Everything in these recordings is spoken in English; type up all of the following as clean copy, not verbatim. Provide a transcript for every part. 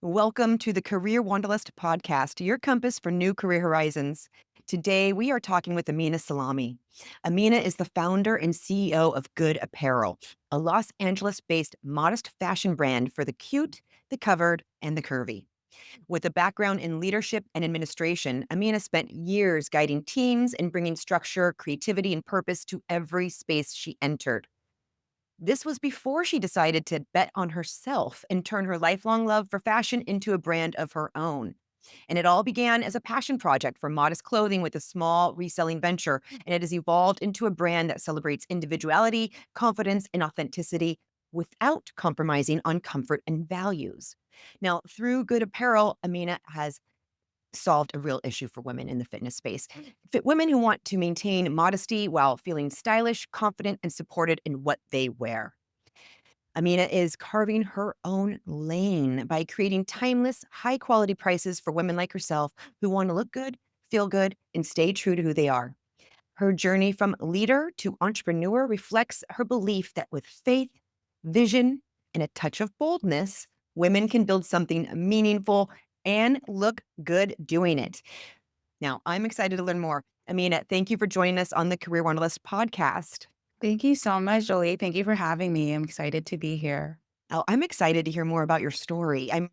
Welcome to the Career Wanderlust podcast, your compass for new career horizons. Today, we are talking with Amina Salami. Amina is the founder and CEO of Good Apparel, a Los Angeles based modest fashion brand for the cute, the covered, and the curvy. With a background in leadership and administration, Amina spent years guiding teams and bringing structure, creativity, and purpose to every space she entered. This was before she decided to bet on herself and turn her lifelong love for fashion into a brand of her own. And it all began as a passion project for modest clothing with a small reselling venture, and it has evolved into a brand that celebrates individuality, confidence, and authenticity without compromising on comfort and values. Now, through Good Apparel, Amina has solved a real issue for women in the fitness space. Fit women who want to maintain modesty while feeling stylish, confident, and supported in what they wear. Amina is carving her own lane by creating timeless, high quality prices for women like herself who want to look good, feel good, and stay true to who they are. Her journey from leader to entrepreneur reflects her belief that with faith, vision, and a touch of boldness, women can build something meaningful and look good doing it. Now, I'm excited to learn more. Amina, thank you for joining us on the Career Wanderlust podcast. Thank you so much, Jolie. Thank you for having me. I'm excited to be here. Oh, I'm excited to hear more about your story. I'm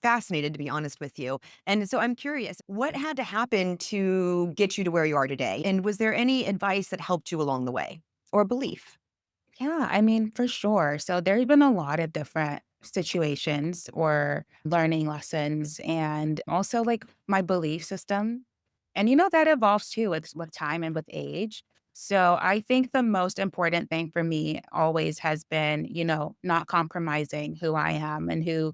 fascinated, to be honest with you. And so I'm curious, what had to happen to get you to where you are today? And was there any advice that helped you along the way or belief? Yeah, I mean, for sure. So there's been a lot of different situations or learning lessons and also like my belief system. And that evolves too with time and with age. So I think the most important thing for me always has been, not compromising who I am and who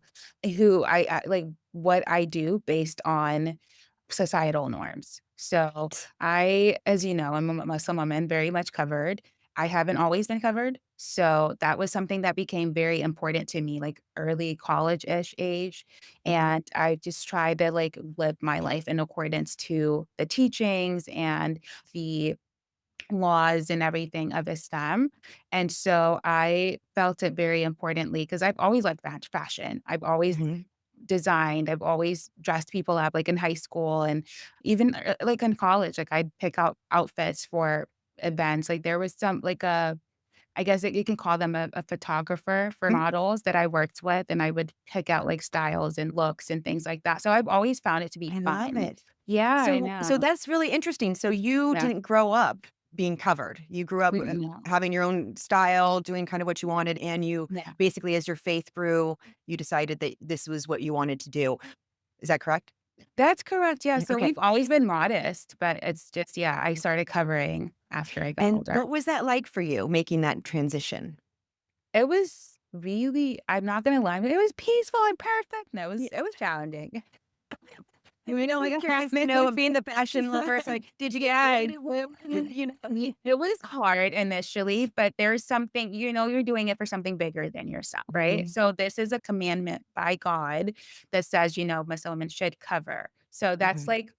I like what I do based on societal norms. So as you know, I'm a Muslim woman, very much covered. I haven't always been covered. So that was something that became very important to me, like early college-ish age. And I just tried to like live my life in accordance to the teachings and the laws and everything of Islam. And so I felt it very importantly because I've always liked fashion. I've always Mhm. designed. I've always dressed people up, like, in high school and even, like, in college, like, I'd pick out outfits for events, like, there was some like, I guess that you can call them a photographer for Mhm. models that I worked with, and I would pick out, like, styles and looks and things like that, so I've always found it to be I love fun. it. Yeah, I So know. that's really interesting. So you Yeah. didn't grow up being covered. You grew up No. having your own style, doing kind of what you wanted, and you Yeah. basically, as your faith grew, you decided that this was what you wanted to do. Is that correct? That's correct, yeah, so Okay. we've always been modest, but it's just yeah, I started covering after I got And older. what was that like for you making that transition? It was really I'm not gonna lie, but it was peaceful and perfect. No, Yeah. it was challenging. You know, like, curious, being the passion lover, it's like, did you get Yeah, creative with, it was hard initially, but there's something you're doing it for something bigger than yourself, right? Mhm, So this is a commandment by God that says, Muslim women should cover. So that's mhm, like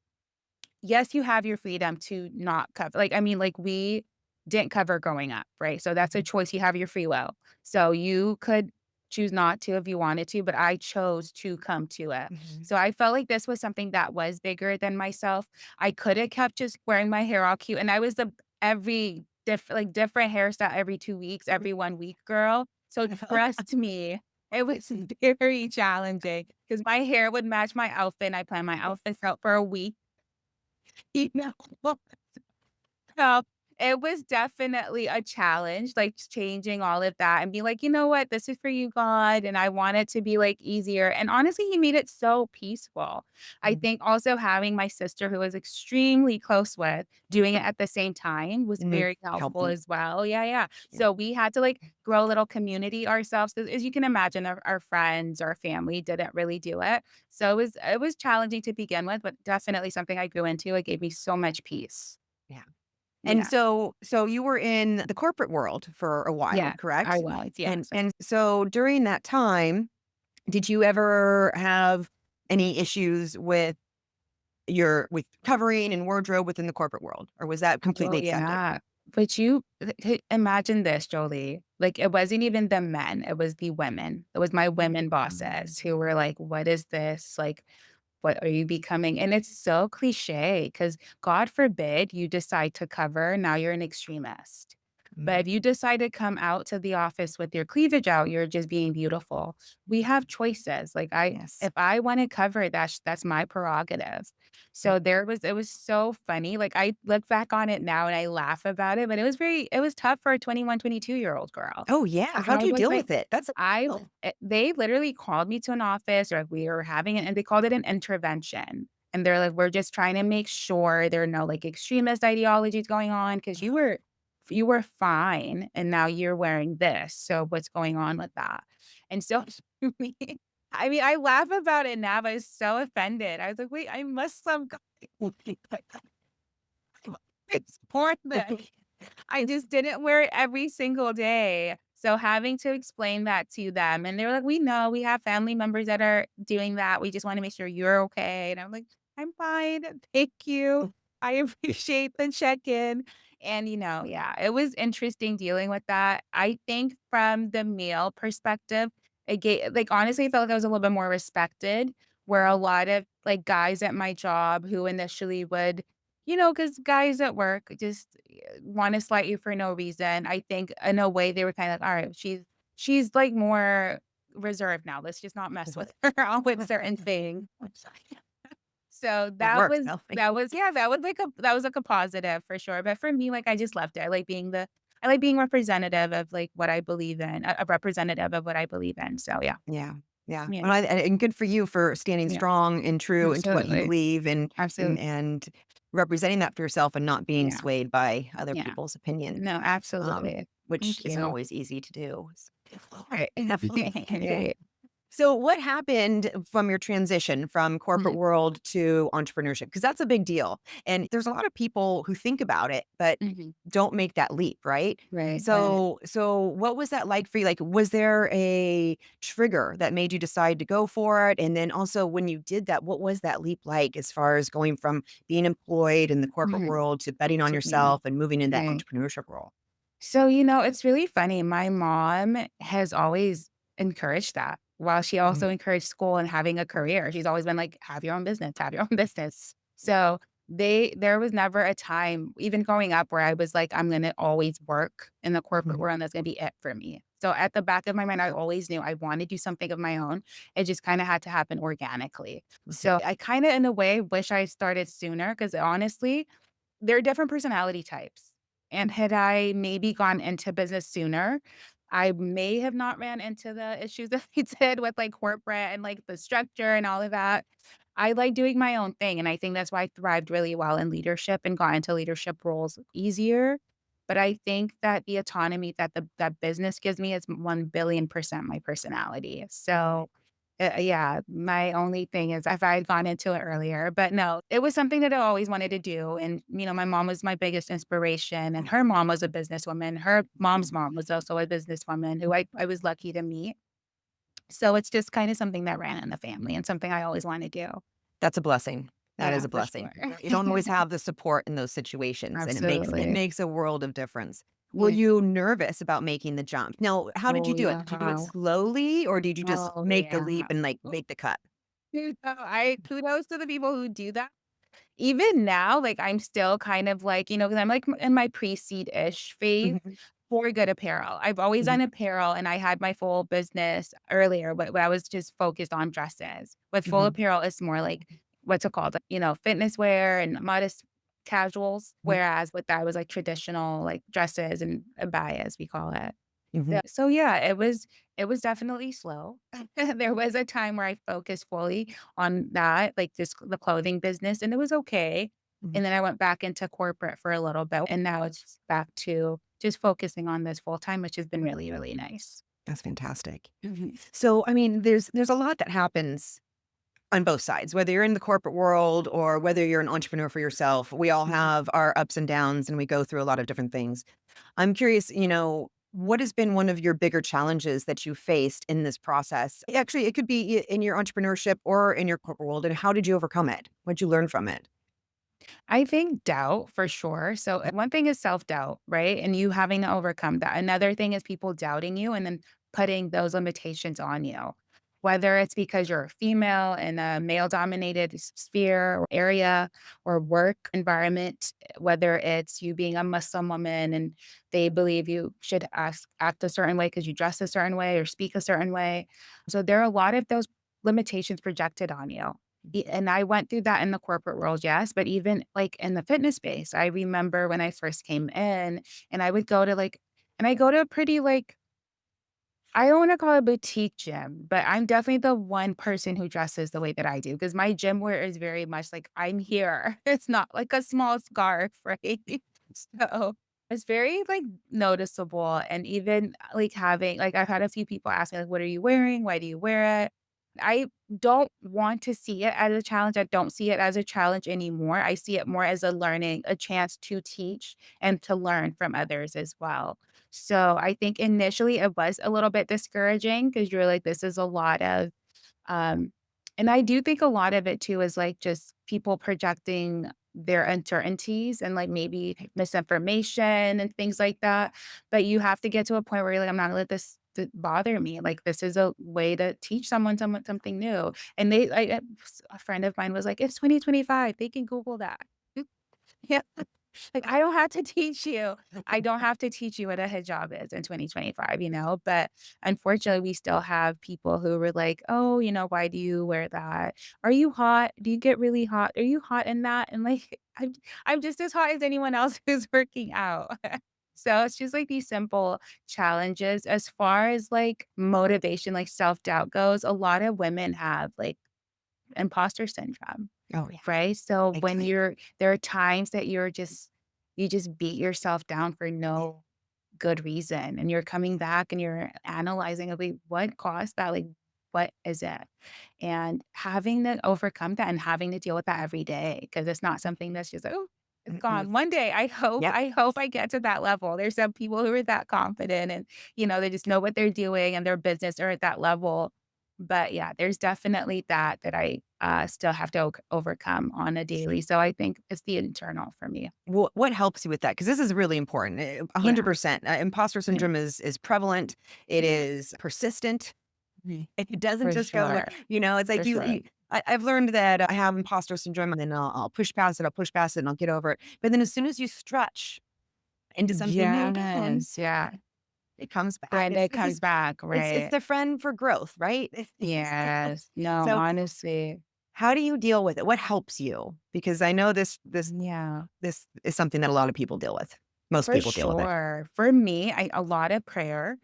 yes, you have your freedom to not cover. Like, I mean, like we didn't cover growing up, right? So that's a mhm, choice. You have your free will. So you could choose not to if you wanted to, but I chose to come to it. mhm. So I felt like this was something that was bigger than myself. I could have kept just wearing my hair all cute. And I was the every different hairstyle every 2 weeks, every 1 week girl. So trust me, it was very challenging because my hair would match my outfit. And I planned my outfits out for a week. You know? So, it was definitely a challenge, like, changing all of that and being like, "You know what? This is for you, God," and I want it to be, like, easier, and honestly, He made it so peaceful. I Mhm. think also having my sister who I was extremely close with, doing it at the same time was Make very help helpful you. as well. Yeah, yeah. Yeah. So, we had to, like, grow a little community ourselves, as you can imagine, our friends, our family didn't really do it. So, it was challenging to begin with, but definitely something I grew into. It gave me so much peace. Yeah. And Yeah. so you were in the corporate world for a while, Yeah, I correct? was, And yes. and so during that time, did you ever have any issues with covering and wardrobe within the corporate world, or was that Oh, completely accepted? yeah. But you imagine this, Jolie. Like, it wasn't even the men, it was the women. It was my women bosses who were like, "What is this? Like, what are you becoming?" And it's so cliche because God forbid you decide to cover, now you're an extremist. But Mhm. if you decide to come out to the office with your cleavage out, you're just being beautiful. We have choices. Like Yes. if I want to cover, that's my prerogative. So it was so funny. Like I look back on it now and I laugh about it, but it was tough for a 21, 22-year-old girl. Oh, yeah. 'Cause How I do you was deal like, with it? That's a they literally called me to an office or we were having it and they called it an intervention. And they're like, "We're just trying to make sure there are no, like, extremist ideologies going on because you were fine and now you're wearing this. So what's going on with that?" And so me I mean, I laugh about it now, but I was so offended. I was like, "Wait, I'm Muslim." It's porn then. I just didn't wear it every single day. So having to explain that to them, and they were like, "We know, we have family members that are doing that. We just wanna make sure you're okay." And I'm like, "I'm fine. Thank you. I appreciate the check-in." And, yeah, it was interesting dealing with that. I think from the male perspective, it gave like, honestly, I felt like I was a little bit more respected, where a lot of, like, guys at my job who initially would because guys at work just wanna slight you for no reason. I think in a way they were kinda like, "Alright, she's, like, more reserved now. Let's just not mess with her on with certain things." So It works, though. that was like a positive for sure. But for me, like, I just loved it. I like being representative of, like, what I believe in, a representative of what I believe in. So yeah. Yeah, yeah. Yeah. Well, and good for you for standing Yeah. strong and true into what you Absolutely. believe and and Absolutely. and representing that for yourself and not being Yeah. swayed by other Yeah. people's opinions, No, absolutely. which Thank isn't you. always easy to do. Right. Yeah. Right. So what happened from your transition from corporate Mhm. world to entrepreneurship? Because that's a big deal. And there's a lot of people who think about it, but Mhm. don't make that leap, right? Right, right. So what was that like for you? Like, was there a trigger that made you decide to go for it? And then also when you did that, what was that leap like as far as going from being employed in the corporate Mhm. world to betting on To me. yourself and moving into that Right. entrepreneurship role? So, it's really funny. My mom has always encouraged that, while she Mhm. also encouraged school and having a career. She's always been like, "Have your own business, have your own business." So, there was never a time, even growing up, where I was like, "I'm gonna always work in the corporate Mhm. world, and that's gonna be it for me." So, at the back of my mind, I always knew I wanna do something of my own. It just kinda had to happen organically. Mhm. So, I kinda, in a way, wish I started sooner because honestly, they're different personality types, and had I maybe gone into business sooner, I may have not ran into the issues that I did with, like, corporate and, like, the structure and all of that. I like doing my own thing, and I think that's why I thrived really well in leadership and got into leadership roles easier, but I think that the autonomy that business gives me is 1,000,000,000% my personality. So yeah, my only thing is if I had gone into it earlier, but no, it was something that I always wanted to do, and, my mom was my biggest inspiration, and her mom was a businesswoman. Her mom's mom was also a businesswoman who I was lucky to meet. So it's just kinda something that ran in the family and something I always wanna do. That's a blessing. That is Yeah, a for blessing. sure. You don't always have the support in those situations, and it Absolutely. makes a world of difference. Were Yeah. you nervous about making the jump? Now, how did Oh, you do it? yeah. Did you do it slowly, or did you just Oh, make the yeah. leap and, like, make the cut? I kudos to the people who do that. Even now, like, I'm still kind of like, 'cause I'm, like, in my pre-seed-ish phase Mhm, for Good Apparel. I've always mhm, done apparel, and I had my full business earlier, but I was just focused on dresses. With full mhm, apparel, it's more like, what's it called? Fitness wear and modest casuals, mhm, whereas with that, it was, like, traditional, like, dresses and abayas, we call it. mhm, So yeah, it was definitely slow. There was a time where I focused fully on that, like just the clothing business, and it was okay. mhm. And then I went back into corporate for a little bit, and now it's just back to just focusing on this full time, which has been really, really nice. That's fantastic. Mhm. So, I mean, there's a lot that happens on both sides, whether you're in the corporate world or whether you're an entrepreneur for yourself. We all Mhm. have our ups and downs, and we go through a lot of different things. I'm curious, what has been one of your bigger challenges that you faced in this process? Actually, it could be in your entrepreneurship or in your corporate world, and how did you overcome it? What'd you learn from it? I think doubt for sure. So one thing is self-doubt, right? And you having to overcome that. Another thing is people doubting you and then putting those limitations on you. Whether it's because you're a female in a male-dominated sphere or area or work environment, whether it's you being a Muslim woman and they believe you should act a certain way because you dress a certain way or speak a certain way. So there are a lot of those limitations projected on you. And I went through that in the corporate world, yes, but even, like, in the fitness space, I remember when I first came in and I would go to, like and I go to a pretty, like I don't wanna call it a boutique gym, but I'm definitely the one person who dresses the way that I do because my gym wear is very much like, "I'm here." It's not like a small scarf, right? So, it's very, like, noticeable and even, like, having like, I've had a few people ask me, like, "What are you wearing? Why do you wear it?" I don't want to see it as a challenge. I don't see it as a challenge anymore. I see it more as a chance to teach and to learn from others as well. So I think initially it was a little bit discouraging because you're like, this is a lot of um, and I do think a lot of it too is like just people projecting their uncertainties and like maybe misinformation and things like that. But you have to get to a point where you're like, I'm not gonna let this bother me. Like this is a way to teach someone something new. And a friend of mine was like, it's 2025. They can Google that. Yeah. Like, I don't have to teach you. I don't have to teach you what a hijab is in 2025, But unfortunately, we still have people who were like, "Oh, why do you wear that? Are you hot? Do you get really hot? Are you hot in that?" And like, I'm just as hot as anyone else who's working out. So it's just like these simple challenges. As far as like motivation, like self-doubt goes, a lot of women have like imposter syndrome. Oh, yeah. Right? So Big when time. there are times that you just beat yourself down for no good reason and you're coming back and you're analyzing of like what caused that? Like what is it? And having to overcome that and having to deal with that every day because it's not something that's just like, oh, it's Mm-mm. gone. One day Yep. I hope I get to that level. There's some people who are that confident and they just know what they're doing and their business are at that level. But yeah, there's definitely that I still have to overcome on a daily. So I think it's the internal for me. What helps you with that? Because this is really important. Yeah. 100%. Imposter Yeah. syndrome is prevalent. It Yeah. is persistent. Mhm. It doesn't For just go away. sure. It's like For sure. I've learned that I have imposter syndrome and then I'll push past it. I'll push past it and I'll get over it. But then as soon as you stretch into something new again, Yes. Yeah. it comes back. Brand it comes back, It's right? the friend for growth, right? Yes. No, So honestly. how do you deal with it? What helps you? Because I know Yeah. this is something that a lot of people deal with. Most For people deal with it. sure. For me, a lot of prayer,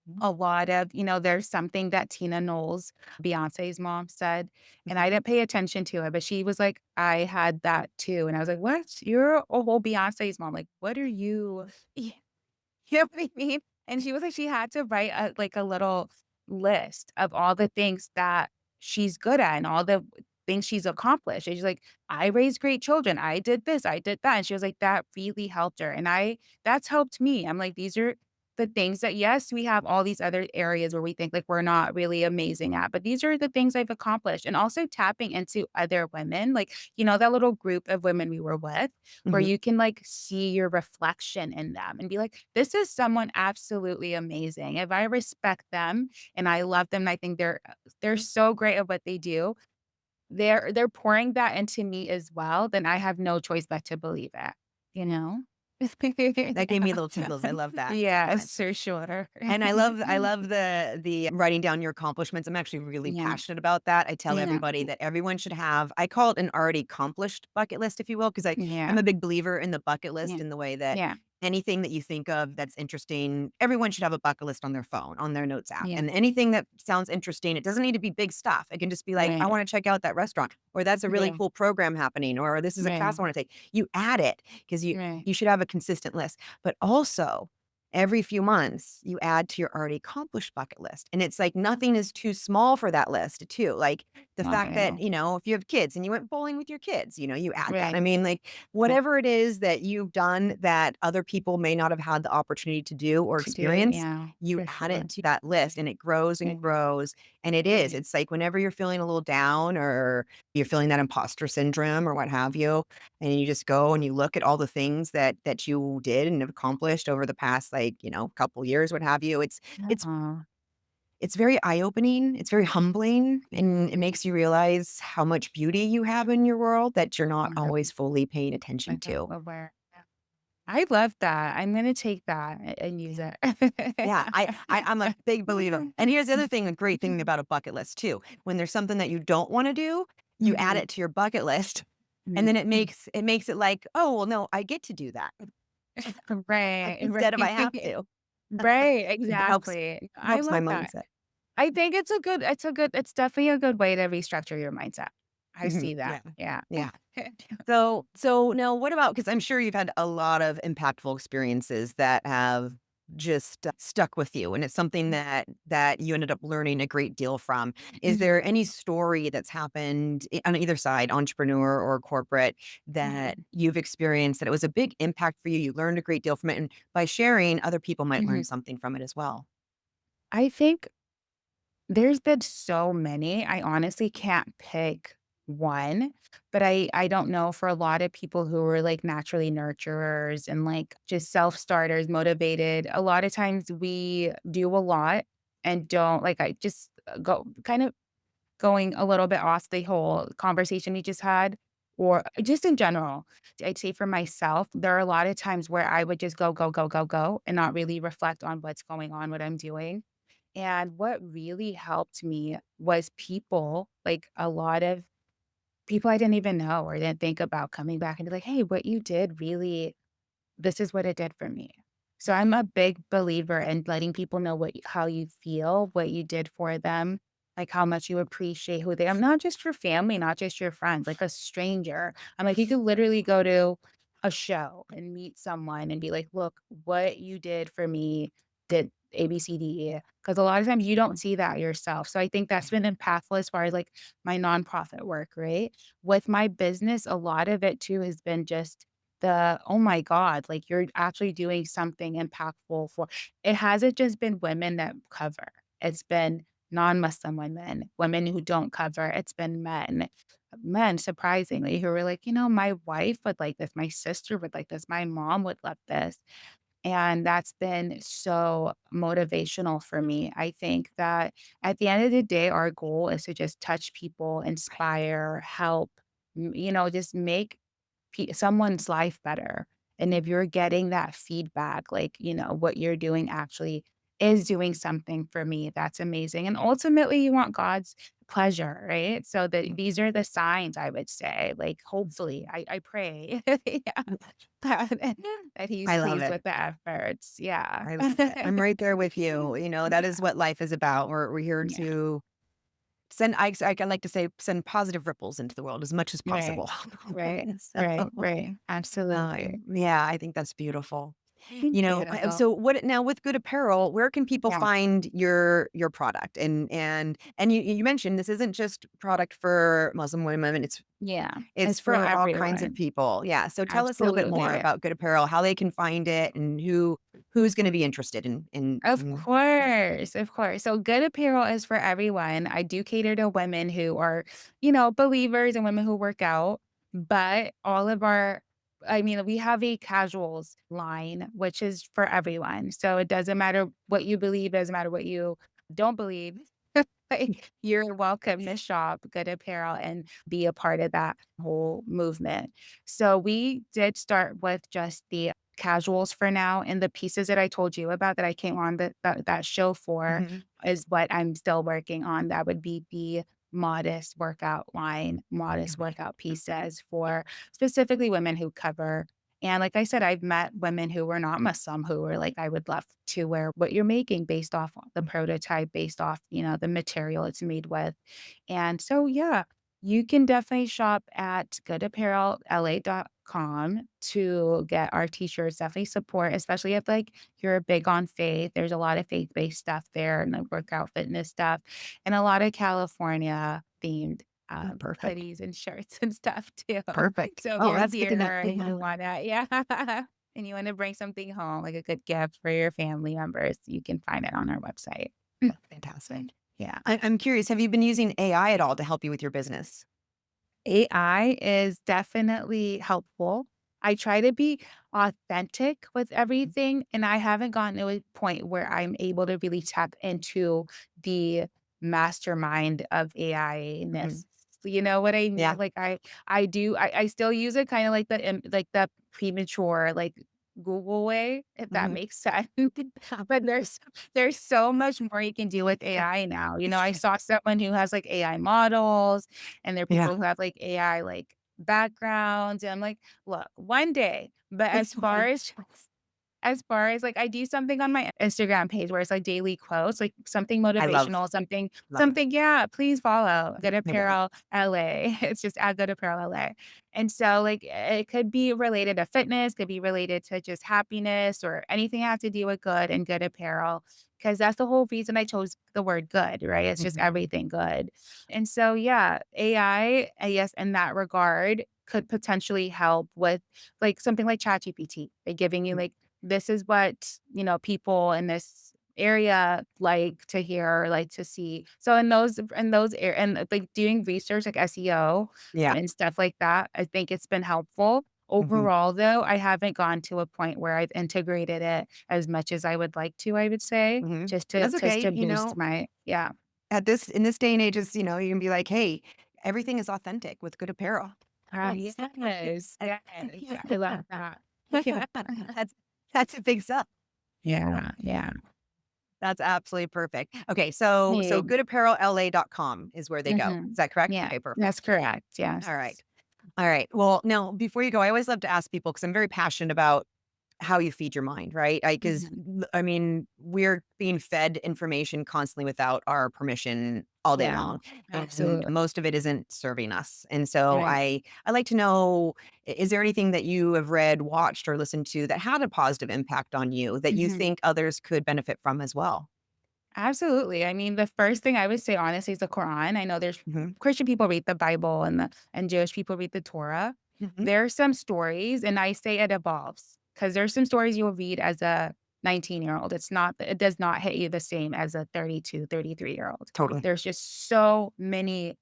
Mhm. a lot of, there's something that Tina Knowles, Beyonce's mom said, and Mhm. I didn't pay attention to it, but she was like, I had that too. And I was like, what? You're a whole Beyonce's mom. Like, what are you? You know what I mean? And she was like she had to write a little list of all the things that she's good at and all the things she's accomplished. And she's like, "I raised great children. I did this. I did that." And she was like, "That really helped her." And that's helped me. I'm like, "These are the things that yes, we have all these other areas where we think like we're not really amazing at, but these are the things I've accomplished." And also tapping into other women, like, that little group of women we were with where Mhm. you can like see your reflection in them and be like, this is someone absolutely amazing. If I respect them and I love them, and I think they're so great at what they do. They're pouring that into me as well, then I have no choice but to believe it, you know? That gave me little tingles. I love that. Yes, for sure. And I love the writing down your accomplishments. I'm actually really Yeah, passionate about that. I tell yeah, everybody that everyone should have I call it an already accomplished bucket list, if you will, because I'm yeah, a big believer in the bucket list yeah, in the way that yeah, anything that you think of that's interesting, everyone should have a bucket list on their phone, on their notes app. yeah, And anything that sounds interesting, it doesn't need to be big stuff. It can just be like, I right, want to check out that restaurant, or that's a really yeah, cool program happening, or this is a right, class I want to take. You add it because right, you should have a consistent list. But also every few months you add to your already accomplished bucket list. And it's like nothing is too small for that list, too. Like the fact that, Wow. if you have kids and you went bowling with your kids, you add that. I Right. mean, like Right. whatever it is that you've done that other people may not have had the opportunity to do or To do, experience, yeah, you for add it sure. to that list and it grows and Right. grows. And it is. Right. It's like whenever you're feeling a little down or you're feeling that imposter syndrome or what have you, and you just go and you look at all the things that you did and have accomplished over the past, like, couple years, what have you. It's Uh-uh. it's very eye-opening, it's very humbling, and it makes you realize how much beauty you have in your world that you're not always fully paying attention Like, to. aware. Yeah. I love that. I'm gonna take that and use Yeah. it. Yeah, I'm a big believer. And here's the other thing, a great thing about a bucket list too. When there's something that you don't wanna do, you add Mhm. it to your bucket list, and Mhm. then it makes it like, "Oh, well, no, I get to do that Right, instead of I have right. to." Right, It helps exactly. I helps my love that. mindset. I think it's definitely a good way to restructure your mindset. I Mhm, see that, yeah, yeah. yeah. So now what about, because I'm sure you've had a lot of impactful experiences that have just stuck with you, and it's something that you ended up learning a great deal from. Is there Mhm, any story that's happened on either side, entrepreneur or corporate, that mhm, you've experienced that it was a big impact for you? You learned a great deal from it, and by sharing, other people might learn mhm. something from it as well. I think there's been so many, I honestly can't pick one, but I don't know, for a lot of people who are, like, naturally nurturers and, like, just self-starters, motivated, a lot of times we do a lot and don't like, I just go kind of going a little bit off the whole conversation we just had, or just in general. I'd say for myself, there are a lot of times where I would just go, go, go, go, go, and not really reflect on what's going on, what I'm doing. And what really helped me was people, like a lot of people I didn't even know or didn't think about coming back and be like, hey, what you did really, this is what it did for me. So I'm a big believer in letting people know how you feel, what you did for them, like how much you appreciate who they are. Not just your family, not just your friends, like a stranger. I'm like, you could literally go to a show and meet someone and be like, look, what you did for me did A, B, C, D, E. Because a lot of times you don't see that yourself. So I think that's been impactful as far as like my nonprofit work, right? With my business, a lot of it too has been just oh my god, like, you're actually doing something impactful for it hasn't just been women that cover. It's been non-Muslim women, women who don't cover, it's been men, surprisingly, who were like, "My wife would like this, my sister would like this, my mom would love this." And that's been so motivational for me. I think that at the end of the day, our goal is to just touch people, inspire, help, just make someone's life better. And if you're getting that feedback, like, what you're doing actually is doing something for me, that's amazing. And ultimately, you want God's pleasure, right? So that these are the signs I would say, like, hopefully, I pray yeah, that, that he's I love pleased it. with the efforts. Yeah. I love it. I'm right there with you. That is Yeah. what life is about. We're here Yeah. to send, I like to say, send positive ripples into the world as much as Right. possible. Right. So, Right. Right. Absolutely. yeah, I think that's beautiful. Thank you. So what now with Good Apparel, where can people Yeah. find your product? And you mentioned this isn't just product for Muslim women, Yeah. it's It's for for all kinds of everyone. people. Yeah. So tell us a little bit more Absolutely. about Good Apparel, how they can find it, and who's going to be interested Of course, of course. So good apparel is for everyone. I do cater to women who are, believers and women who work out, but we have a casuals line, which is for everyone. So it doesn't matter what you believe, doesn't matter what you don't believe. Like, you're welcome to shop good apparel and be a part of that whole movement. So we did start with just the casuals for now, and the pieces that I told you about that I came on that show for Mhm. is what I'm still working on. That would be the modest workout line, modest workout pieces for specifically women who cover. And like I said, I've met women who were not Muslim who were like, I would love to wear what you're making based off the prototype, based off, the material it's made with. And so, yeah, you can definitely shop at to get our t-shirts. Definitely support, especially if like you're big on faith. There's a lot of faith-based stuff there and like workout fitness stuff and a lot of California themed Oh, perfect. hoodies and shirts and stuff too. Perfect. So if Oh, you're that's good to know. here and you wanna, yeah, and you want to bring something home, like a good gift for your family members, you can find it on our website. Oh, fantastic. Yeah. I'm curious, have you been using AI at all to help you with your business? AI is definitely helpful. I try to be authentic with everything, and I haven't gotten to a point where I'm able to really tap into the mastermind of AI-ness. Mhm. You know what I mean? Yeah. Like I still use it kind of like the premature like Google way, if that Mhm. makes sense. But there's so much more you can do with AI now. You know, I saw someone who has like AI models and there are Yeah. people who have, like, AI, like, backgrounds, and I'm like, "Look, one day," but It's fine. like, I do something on my Instagram page where it's, like, daily quotes, like, something I motivational, something love it. yeah, please follow Good I will. Apparel LA. It's just at Good Apparel LA. And so, like, it could be related to fitness, could be related to just happiness or anything that has to do with good and good apparel, because that's the whole reason I chose the word good, right? It's just Mhm. everything good. And so, yeah, AI, yes, in that regard, could potentially help with, like, something like ChatGPT, by giving you, Mm. like, this is what, people in this area like to hear, like to see. So and like doing research like SEO Yeah. and stuff like that, I think it's been helpful. Mhm. Overall though, I haven't gone to a point where I've integrated it as much as I would like to, I would say, Mhm. just to That's just okay, to boost my yeah. at this in this day and age, it's, you can be like, "Hey, everything is authentic with good apparel." Yes, And yes, yeah. I love that. Yeah. That's that's a big stuff. Yeah, yeah. That's absolutely perfect. Okay, so Hey, goodapparella.com is where they go. Is mhm. that correct? Yeah, Okay, perfect. that's correct, All yes. right. All right. Well, now before you go, I always love to ask people because I'm very passionate about how you feed your mind, right? Because Mhm. I mean, we're being fed information constantly without our permission all day Yeah, long, and absolutely, most of it isn't serving us. And so right. I like to know, is there anything that you have read, watched, or listened to that had a positive impact on you that you Mhm. think others could benefit from as well? Absolutely. I mean, the first thing I would say, honestly, is the Quran. I know there's Hmm. Christian people read the Bible and Jewish people read the Torah. Hmm. There are some stories, and I say it evolves because there's some stories you'll read as a 19-year-old. It does not hit you the same as a 32, 33-year-old. Totally. There's just so many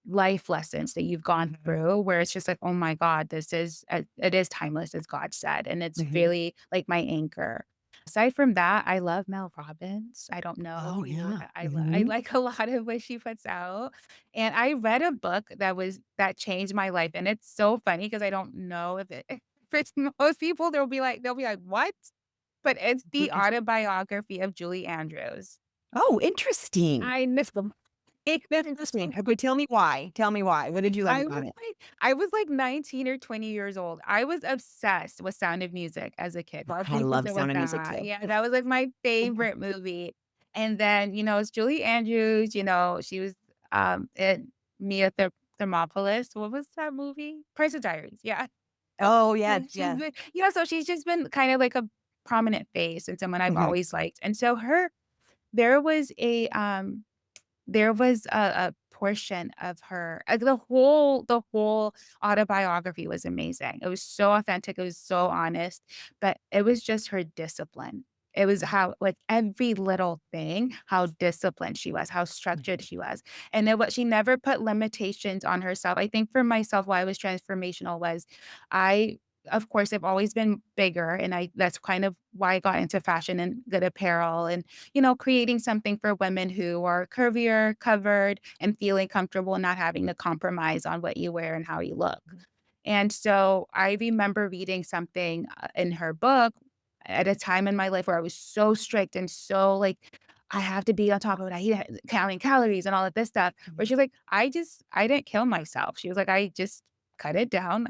life lessons that you've gone Hmm. through where it's just like, "Oh my god, it is timeless," as God said, and it's Hmm. really like my anchor. Aside from that, I love Mel Robbins. I don't know if Oh you know yeah. her. I Hmm. like a lot of what she puts out, and I read a book that changed my life, and it's so funny because I don't know if it if it's most people, they'll be like, "What?" But it's the autobiography of Julie Andrews. Oh, interesting. I miss them. That's interesting. But tell me why. Tell me why. What did you love about it? I was like 19 or 20 years old. I was obsessed with Sound of Music as a kid. A lot of I people love say with Sound of Music that. too. Yeah, that was like my favorite movie. And then, it's Julie Andrews, she was in Mia Thermopolis. What was that movie? Princess Diaries. Yeah. Oh, yes, She's yes. been, so she's just been kind of like a prominent face and someone I've Mhm, always liked. And so there was a a portion of her the whole autobiography was amazing. It was so authentic, it was so honest, but it was just her discipline. It was how like, every little thing, how disciplined she was, how structured mhm, she was, and it was she never put limitations on herself. I think for myself, why it was transformational was I, of course, have always been bigger, and that's kind of why I got into fashion and good apparel and creating something for women who are curvier, covered, and feeling comfortable not having to compromise on what you wear and how you look. mhm, And so I remember reading something in her book at a time in my life where I was so strict and so like, I have to be on top of it. I eat counting calories and all of this stuff. Where mhm, she's like, I didn't kill myself. She was like, I just cut it down.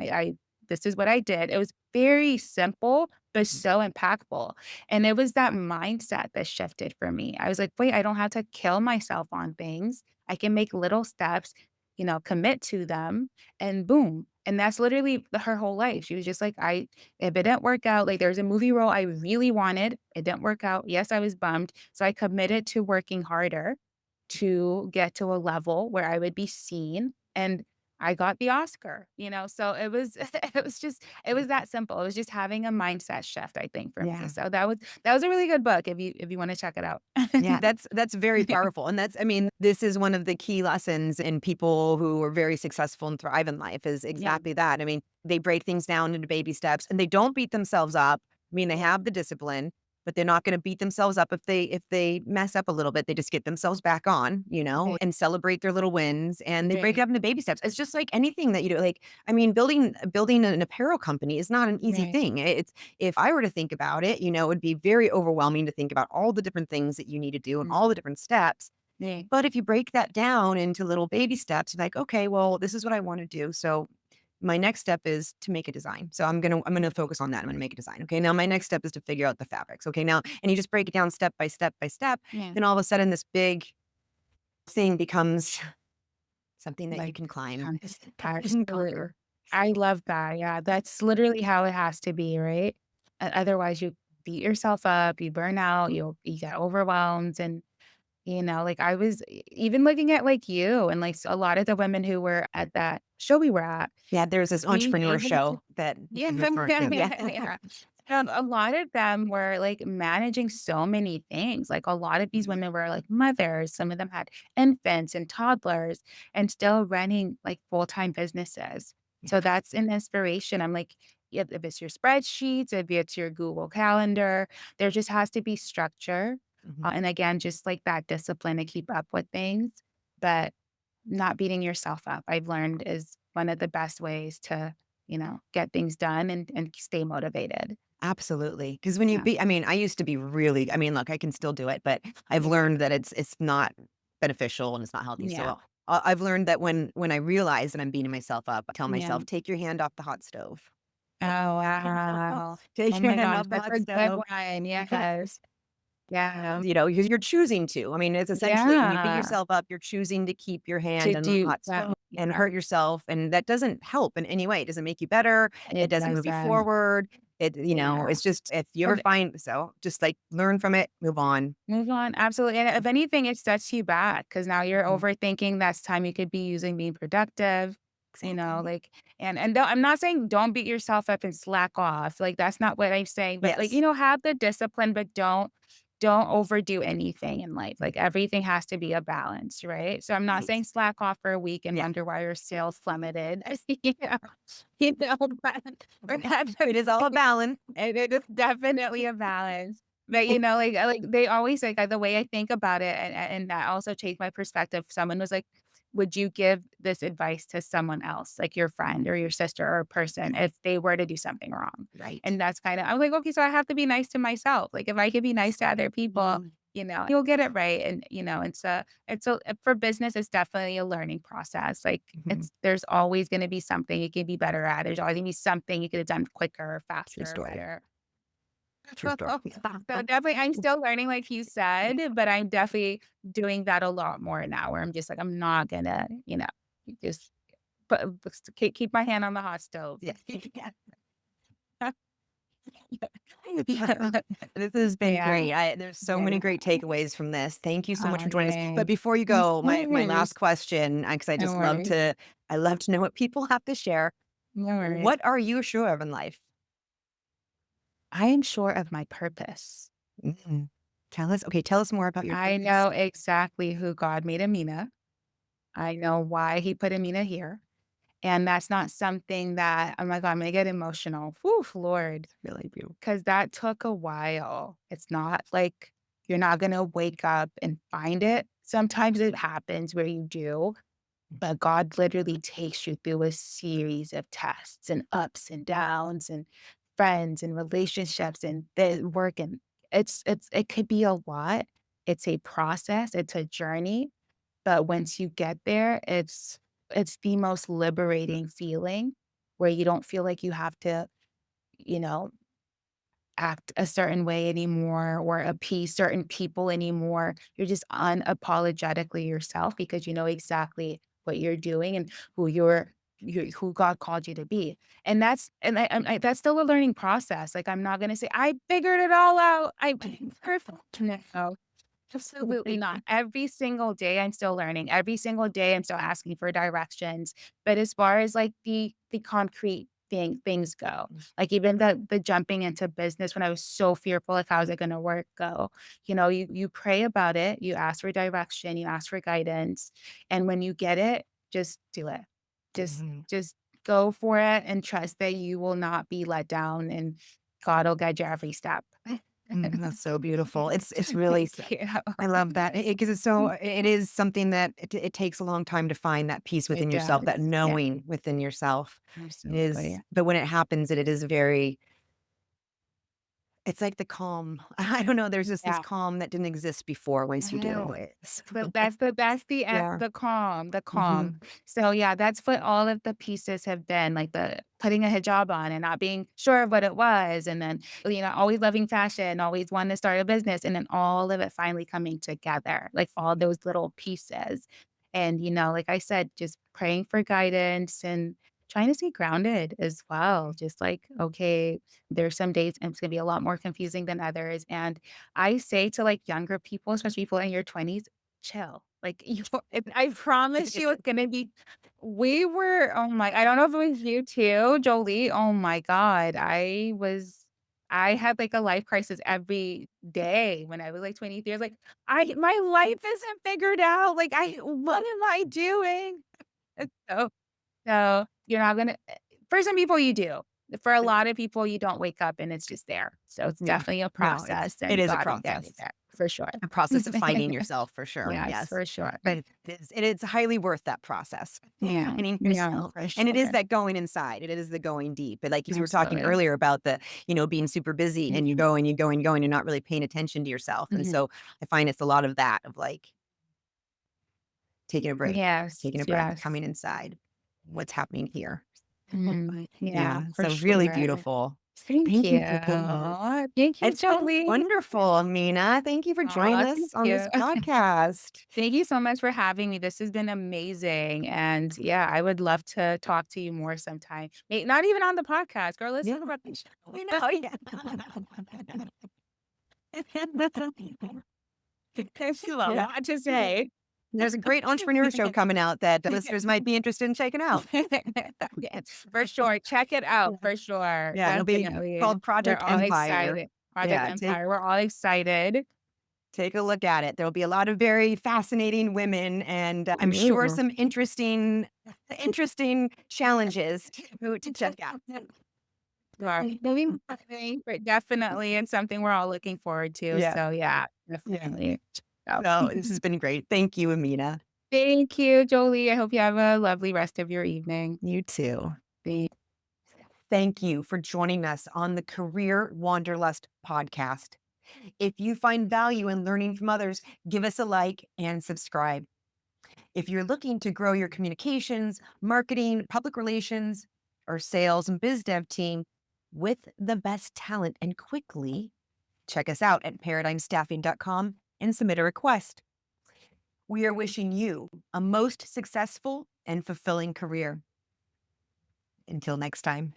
This is what I did. It was very simple, but mhm, so impactful. And it was that mindset that shifted for me. I was like, wait, I don't have to kill myself on things. I can make little steps commit to them and boom. And that's literally her whole life. She was just like, if it didn't work out, like there's a movie role I really wanted, it didn't work out. Yes, I was bummed. So I committed to working harder to get to a level where I would be seen. And I got the Oscar. So it was that simple. It was just having a mindset shift, I think, for me. Yeah. So that was a really good book if you want to check it out. Yeah, that's very powerful, and I mean, this is one of the key lessons in people who are very successful and thrive in life is Yeah. exactly that. I mean, they break things down into baby steps, and they don't beat themselves up. I mean, they Yeah. have the discipline, but they're not gonna beat themselves up if they mess up a little bit. They just get themselves back on, Right. and celebrate their little wins, and they break it Right. up into baby steps. It's just like anything that you do. Like, I mean, building an apparel company is not an easy Right. thing. It's if I were to think about it, it would be very overwhelming to think about all the different things that you need to do and Mm. all the different steps. Right. But if you break that down into little baby steps, like, okay, well, this is what I want to do. So my next step is to make a design. So I'm gonna focus on that. I'm gonna make a design. Okay. Now my next step is to figure out the fabrics. Okay. Now, and you just break it down step by step by step. Yeah. Then all of a sudden this big thing becomes something that you Like, can climb and absolutely. conquer. I love that. Yeah, that's literally how it has to be, right? Otherwise, you beat yourself up, you burn out, you get overwhelmed, and like I was even looking at like you and like a lot of the women who were at that show we were at, Yeah, there's this being entrepreneur able to show that yeah, you referred to. Yeah. yeah. A lot of them were, like, managing so many things, like, a lot of these women were, like, mothers, some of them had infants and toddlers and still running, like, full-time businesses. Yeah. So that's an inspiration. I'm like, if it's your spreadsheets, if it's your Google Calendar, there just has to be structure, Mhm. and again, just, like, that discipline to keep up with things, but not beating yourself up, I've learned is one of the best ways to, get things done and stay motivated. Absolutely, because when you Yeah. be I mean, I used to be really I mean, look, I can still do it, but I've Yeah. learned that it's not beneficial and it's not healthy, Yeah. so, I've learned that when I realize that I'm beating myself up, I tell Yeah. myself, "Take your hand off the hot stove." Oh, wow. Oh Take your my hand gosh, off the that's hot a good stove. one. Yes. Yeah. Because you're choosing to. I mean, it's essentially when you beat Yeah. yourself up, you're choosing to keep your hand To on the do hot that. stove and Yeah. hurt yourself, and that doesn't help in any way. It doesn't make you better. It It doesn't move you doesn't. forward. Yeah. It's just if you ever If find so just like learn from it, move on. Move on, absolutely, and if anything, it sets you back because now you're Mhm. overthinking that's time you could be using being productive, Exactly. like and don't I'm not saying don't beat yourself up and slack off, like, that's not what I'm saying, but, like, Yes. have the discipline, but don't overdo anything in life, Mm. like, everything has to be a balance, right? So I'm not Right. saying slack off for a week and Yeah. wonder why your sales plummeted, you know but we're not It is all a balance. it is definitely a balance. But, like, they always like, the way I think about it and that also changed my perspective. Someone was like, "Would you give this advice to someone else, like your friend or your sister or a person, if they were to do something wrong?" Right. And that's kinda I was like, "Okay, so I have to be nice to myself. Like, if I could be nice to other people, Mhm. you'll get it right." And, for business, it's definitely a learning process. Like, Mhm. there's always gonna be something you can be better at. There's always gonna be something you could have done quicker, True faster, story. better. True story. So definitely, I'm still learning, like you said, but I'm definitely doing that a lot more now where I'm just like, I'm not gonna, just put, keep my hand on the hot stove. Yeah. This has been Yeah. great. There's so many Yeah. great takeaways from this. Thank you so much Oh, for joining us. But yay. before you No go, my last worries. question, because No worries. I love to know what people have to share. No worries. What are you sure of in life? I am sure of my purpose. Mm. Tell us more about your I purpose. know exactly who God made Amina. I know why he put Amina here. And that's not something that, oh my God, I'm gonna get emotional. Whew, Lord. Really beautiful. Because that took a while. It's not like you're not gonna wake up and find it. Sometimes it happens where you do, but God literally takes you through a series of tests and ups and downs and friends and relationships and the work and it could be a lot. It's a process, it's a journey, but once you get there, it's the most liberating feeling where you don't feel like you have to, you know, act a certain way anymore or appease certain people anymore. You're just unapologetically yourself because you know exactly what you're doing and who God called you to be. And that's still a learning process. Like I'm not gonna say I figured it all out. I'm perfect. No, absolutely not. Every single day I'm still learning. Every single day I'm still asking for directions. But as far as like the concrete things go, like even the jumping into business when I was so fearful, like how's it gonna work go? You pray about it, you ask for direction, you ask for guidance. And when you get it, just do it. Just go for it and trust that you will not be let down and God will guide you every step. That's so beautiful. It's really Thank you. I love that because it's so it is something that it takes a long time to find that peace It within yourself, that does. Yeah, knowing within yourself. It is, absolutely. but when it happens, it is very. It's like the calm. I don't know. There's just this Yeah. calm that didn't exist before once I you do know it. but that's Yeah. the calm. Hmm. So, yeah, that's what all of the pieces have been, like the putting a hijab on and not being sure of what it was, and then, always loving fashion, always wanting to start a business, and then all of it finally coming together, like all those little pieces. And, like I said, just praying for guidance and trying to stay grounded as well. Just like, okay, there's some days and it's gonna be a lot more confusing than others. And I say to like younger people, especially people in your 20s, chill. Like I promise you it's gonna be oh my, I don't know if it was you too, Jolie. Oh my God. I had like a life crisis every day when I was like 23 years. Like my life isn't figured out. Like what am I doing? So you're not gonna for some people, you do. For a lot of people, you don't wake up and it's just there. So it's Yeah. definitely a No, process it and is a God will get me process. there for sure. A process of finding yourself for sure. Yes, Yes. for sure. But it is highly worth that process. Yeah, Finding yeah, yourself. for And it is sure. that going inside. It is the going deep. But like you were talking Absolutely. earlier about being super busy and you Mhm, go and you go and you go and you're not really paying attention to yourself. And mhm. so I find it's a lot of that of like taking a break, Yes, taking a breath, yes. coming inside. What's happening here? Mhm. Yeah. Yeah, for So really sure. beautiful. Thank Thank you you. for coming. Thank you, It's been Jolie. wonderful, Amina. Thank you for joining Aw, thank us on you. this podcast. Thank you so much for having me. This has been amazing. And yeah, I would love to talk to you more sometime. Not even on the podcast, girl. Let's Yeah. talk about the show. We know, yeah. There's still a Yeah. lot to say. There's a great entrepreneur show coming out that the listeners might be interested in checking out. Yes, for sure. Check it out Yeah. for sure. Yeah, it'll be Definitely. called We're Project all Empire. excited. Project Yeah, take Empire. We're all excited. take a look at it. There'll be a lot of very fascinating women and I'm sure Ooh. some interesting challenges to check out. Sure. Definitely. And something we're all looking forward to. Yeah, So yeah, yeah. definitely. So, No, this has been great. Thank you, Amina. thank you, Jolie. I hope you have a lovely rest of your evening. You too. Thank Thank you for joining us on the Career Wanderlust podcast. If you find value in learning from others, give us a like and subscribe. If you're looking to grow your communications, marketing, public relations, or sales and biz dev team with the best talent and quickly, check us out at paradigmstaffing.com and submit a request. We are wishing you a most successful and fulfilling career. Until next time.